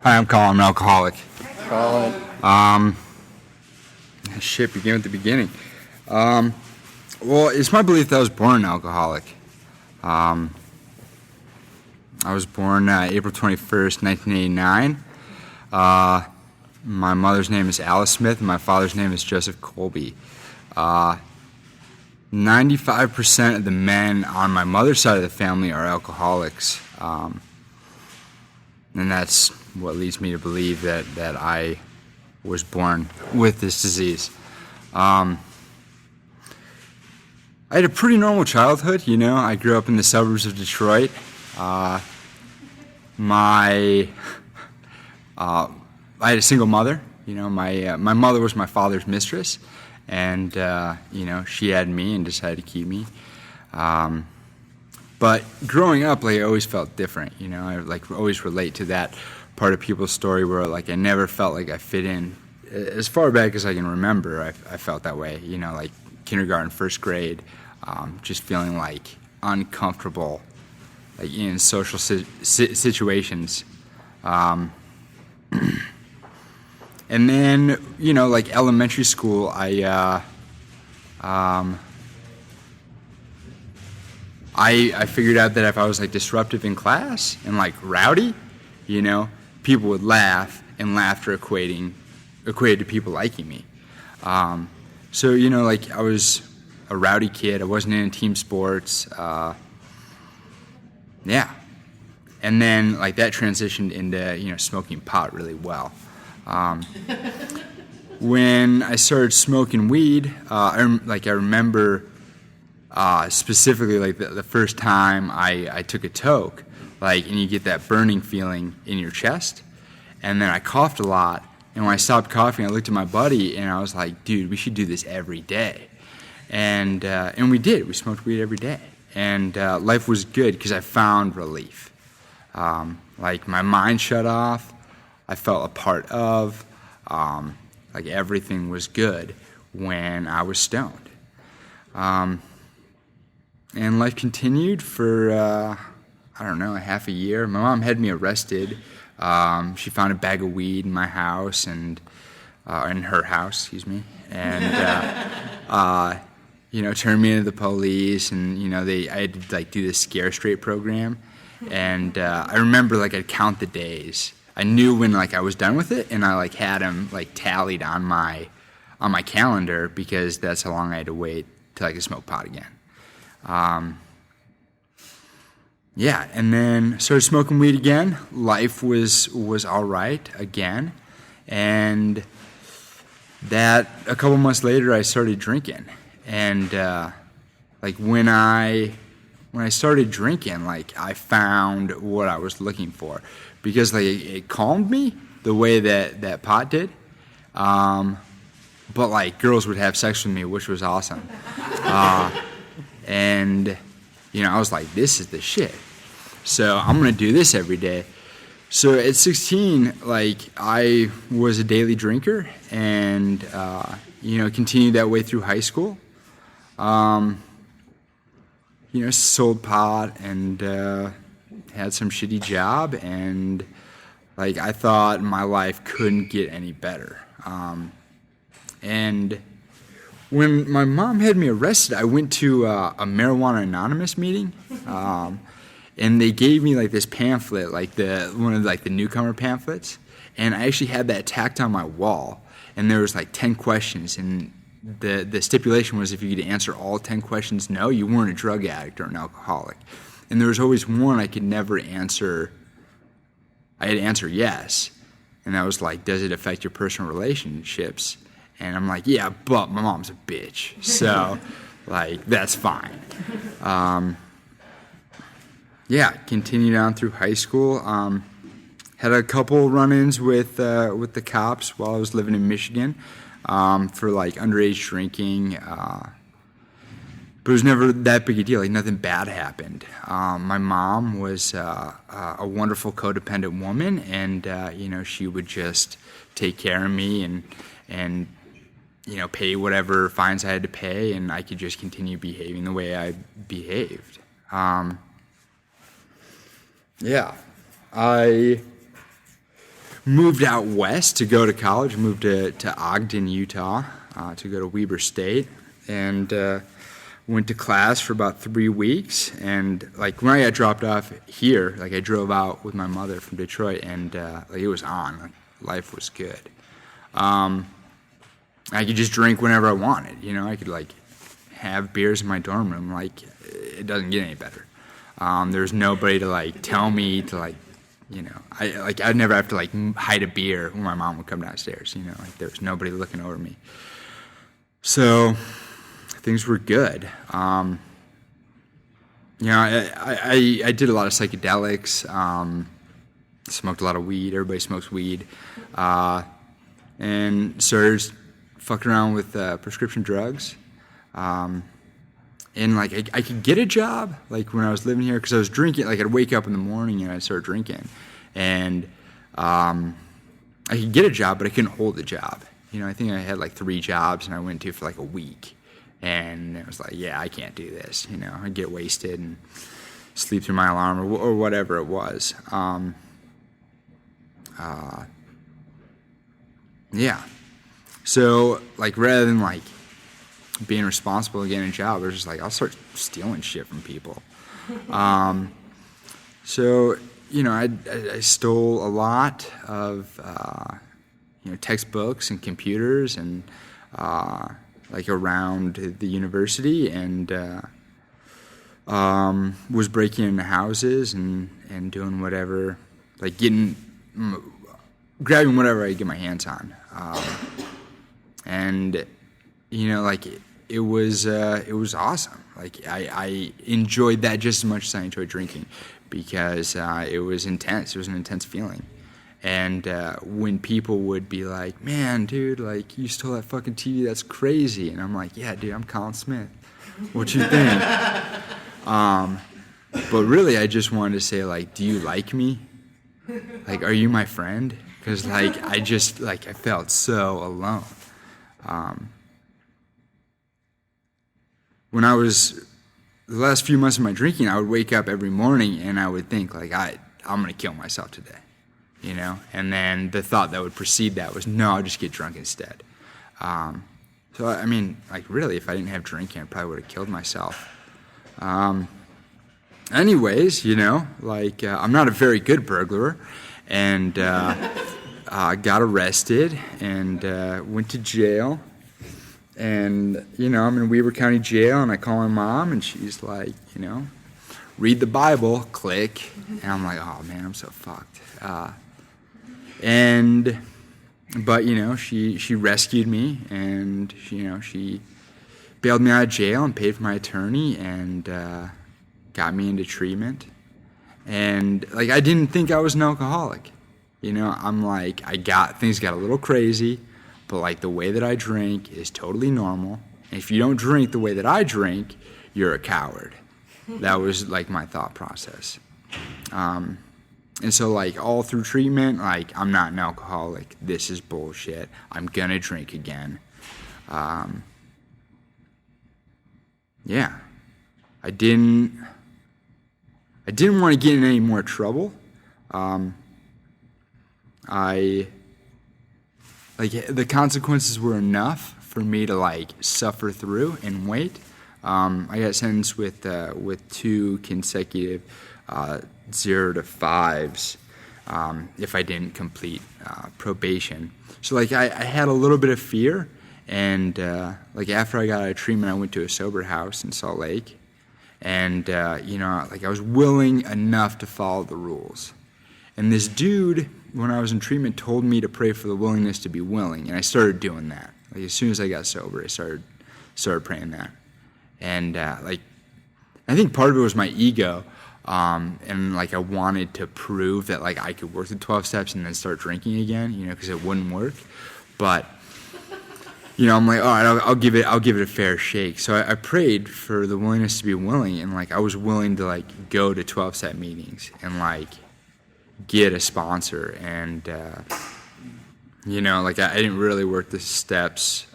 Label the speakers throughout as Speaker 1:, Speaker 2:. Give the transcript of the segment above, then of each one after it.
Speaker 1: Hi, I'm Collin. I'm an alcoholic.
Speaker 2: Collin.
Speaker 1: Shit, begin at the beginning. Well, it's my belief that I was born an alcoholic. I was born April 21st, 1989. My mother's name is Alice Smith, and my father's name is Joseph Colby. 95% of the men on my mother's side of the family are alcoholics. And that's what leads me to believe that I was born with this disease. I had a pretty normal childhood, I grew up in the suburbs of Detroit. I had a single mother. My mother was my father's mistress, and she had me and decided to keep me. But growing up, I always felt different. I always relate to that part of people's story where I never felt like I fit in. As far back as I can remember, I felt that way. Kindergarten, first grade, just feeling uncomfortable, in social situations. And then, elementary school, I figured out that if I was disruptive in class and rowdy, people would laugh, and laughter equated to people liking me. So I was a rowdy kid. I wasn't in team sports. Yeah, and then that transitioned into smoking pot really well. When I started smoking weed, I remember. Specifically, the first time I took a toke, and you get that burning feeling in your chest, and then I coughed a lot, and when I stopped coughing, I looked at my buddy, and I was like, dude, we should do this every day, and we did. We smoked weed every day, and life was good because I found relief. My mind shut off, I felt a part of, everything was good when I was stoned. And life continued for, a half a year. My mom had me arrested. She found a bag of weed in my house in her house, and, turned me into the police, and, I had to, do this Scare Straight program, and, I remember, I'd count the days. I knew when, I was done with it, and I, had them, tallied on my calendar, because that's how long I had to wait till I could smoke pot again. And then started smoking weed again. Life was all right again, and that a couple months later I started drinking, and when I started drinking, I found what I was looking for, because it calmed me the way that pot did, but girls would have sex with me, which was awesome. And, I was like, this is the shit. So I'm going to do this every day. So at 16, I was a daily drinker, and, continued that way through high school. Sold pot and had some shitty job, and, I thought my life couldn't get any better. And when my mom had me arrested, I went to a Marijuana Anonymous meeting, and they gave me this pamphlet, one of the newcomer pamphlets, and I actually had that tacked on my wall, and there was 10 questions, and the stipulation was if you could answer all 10 questions no, you weren't a drug addict or an alcoholic, and there was always one I could never answer. I had to answer yes, and that was does it affect your personal relationships? And I'm like, yeah, but my mom's a bitch, so, that's fine. Continued on through high school. Had a couple run-ins with the cops while I was living in Michigan for, underage drinking. But it was never that big a deal. Nothing bad happened. My mom was a wonderful codependent woman, and, she would just take care of me and pay whatever fines I had to pay, and I could just continue behaving the way I behaved. I moved out west to go to college, moved to Ogden, Utah, to go to Weber State, and went to class for about 3 weeks. And like when I got dropped off here, like I drove out with my mother from Detroit, and like it was on. Like life was good. I could just drink whenever I wanted. You know, I could like have beers in my dorm room. Like it doesn't get any better. There's nobody to like tell me to like, you know, I'd never have to like hide a beer when my mom would come downstairs. You know, like there was nobody looking over me. So things were good. You know, I did a lot of psychedelics. Smoked a lot of weed. Everybody smokes weed, and started fucking around with prescription drugs. And like I could get a job like when I was living here because I was drinking. Like I'd wake up in the morning and I'd start drinking, and I could get a job, but I couldn't hold the job. You know, I think I had like 3 jobs, and I went to for like a week, and it was like, yeah, I can't do this. You know, I'd get wasted and sleep through my alarm or whatever it was. Yeah. So like rather than like being responsible and getting a job, I was just like, I'll start stealing shit from people. So, you know, I stole a lot of, you know, textbooks and computers and, like around the university, and, was breaking into houses and doing whatever, like grabbing whatever I could get my hands on. And, you know, like it was awesome. Like I enjoyed that just as much as I enjoyed drinking, because it was intense. It was an intense feeling. And when people would be like, man, dude, like you stole that fucking TV, that's crazy. And I'm like, yeah, dude, I'm Collin Smith. What you think? But really, I just wanted to say, like, do you like me? Like, are you my friend? Because, like, I felt so alone. When I was, the last few months of my drinking, I would wake up every morning and I would think, like, I'm going to kill myself today, you know? And then the thought that would precede that was, no, I'll just get drunk instead. So, I mean, like, really, if I didn't have drinking, I probably would have killed myself. Anyways, you know, like, I'm not a very good burglar, and got arrested and went to jail. And, you know, I'm in Weber County Jail, and I call my mom, and she's like, you know, read the Bible, click. And I'm like, oh, man, I'm so fucked. But, you know, she rescued me, and, she bailed me out of jail and paid for my attorney and got me into treatment. And, like, I didn't think I was an alcoholic. You know, I'm like, things got a little crazy, but, like, the way that I drink is totally normal. And if you don't drink the way that I drink, you're a coward. That was, like, my thought process. And so, like, all through treatment, like, I'm not an alcoholic. This is bullshit. I'm gonna drink again. Yeah. I didn't want to get in any more trouble. The consequences were enough for me to, like, suffer through and wait. I got sentenced with 2 consecutive 0 to 5s if I didn't complete probation. So, like, I had a little bit of fear, and like, after I got out of treatment, I went to a sober house in Salt Lake, and you know, like, I was willing enough to follow the rules. And this dude, when I was in treatment, told me to pray for the willingness to be willing, and I started doing that. Like, as soon as I got sober, I started praying that. And like, I think part of it was my ego, and, like, I wanted to prove that, like, I could work the 12 steps and then start drinking again, you know, because it wouldn't work. But, you know, I'm like, all right, I'll give it a fair shake. So I prayed for the willingness to be willing, and, like, I was willing to, like, go to 12-step meetings and, like, get a sponsor. And, you know, like, I didn't really work the steps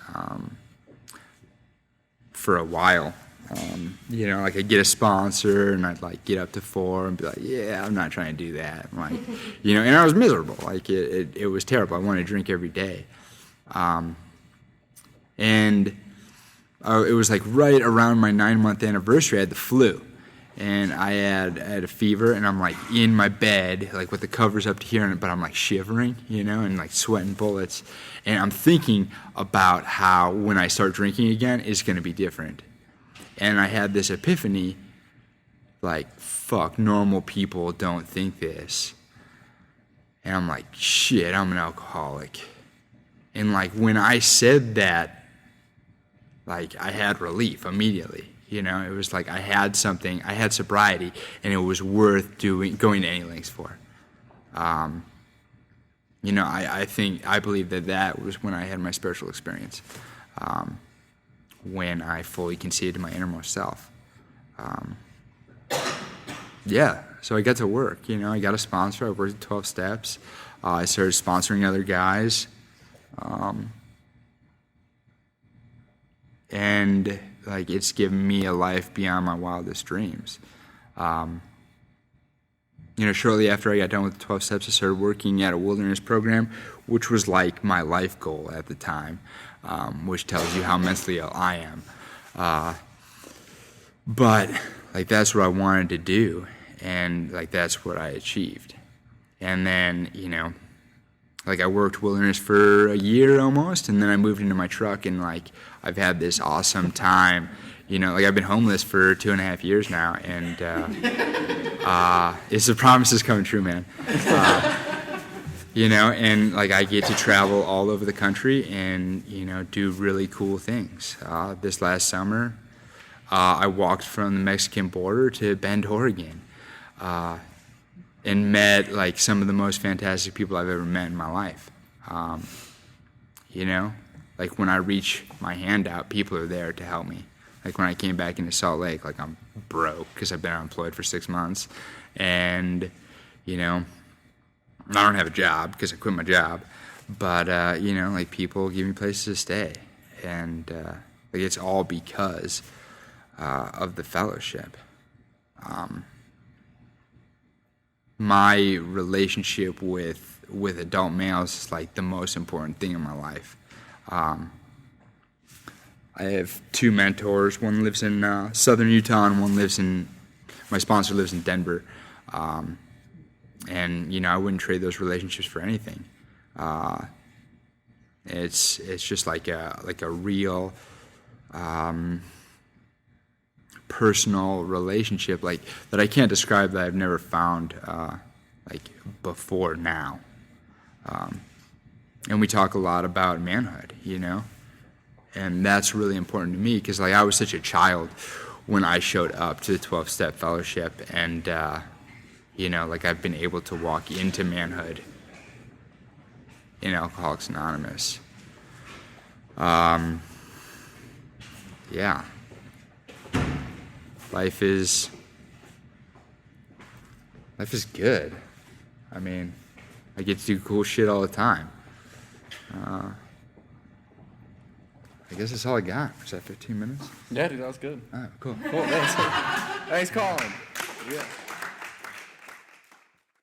Speaker 1: for a while. Like I'd get a sponsor and I'd like get up to 4 and be like, yeah, I'm not trying to do that. I'm like, and I was miserable. Like it was terrible. I wanted to drink every day. It was like right around my 9-month anniversary, I had the flu. And I had a fever, and I'm like in my bed, like with the covers up to here, but I'm like shivering, and like sweating bullets. And I'm thinking about how when I start drinking again, it's going to be different. And I had this epiphany, like, fuck, normal people don't think this. And I'm like, shit, I'm an alcoholic. And like when I said that, like I had relief immediately. It was like I had something, I had sobriety, and it was worth going to any lengths for. I believe that was when I had my spiritual experience, when I fully conceded to my innermost self. So I got to work, I got a sponsor, I worked at 12 Steps, I started sponsoring other guys, and like it's given me a life beyond my wildest dreams. Shortly after I got done with the 12 Steps, I started working at a wilderness program, which was like my life goal at the time, which tells you how mentally ill I am. But like that's what I wanted to do, and like that's what I achieved. And then, like I worked wilderness for a year almost, and then I moved into my truck, and like I've had this awesome time. Like I've been homeless for 2.5 years now, and it's the promises coming true, man. And like I get to travel all over the country and do really cool things. This last summer, I walked from the Mexican border to Bend, Oregon. And met like some of the most fantastic people I've ever met in my life. Like when I reach my hand out, people are there to help me. Like when I came back into Salt Lake, like I'm broke because I've been unemployed for 6 months, and I don't have a job because I quit my job. But like people give me places to stay, and like it's all because of the fellowship. My relationship with adult males is like the most important thing in my life. I have 2 mentors. One lives in southern Utah, and my sponsor lives in Denver. And I wouldn't trade those relationships for anything. It's just like a real personal relationship like that I can't describe, that I've never found like before now. And we talk a lot about manhood, and that's really important to me because like I was such a child when I showed up to the 12-Step Fellowship, and like I've been able to walk into manhood in Alcoholics Anonymous. Life is good. I mean, I get to do cool shit all the time. I guess that's all I got. Was that 15 minutes?
Speaker 2: Yeah, dude, that was good.
Speaker 1: All right, cool.
Speaker 2: Cool. Thanks, Collin. Yeah.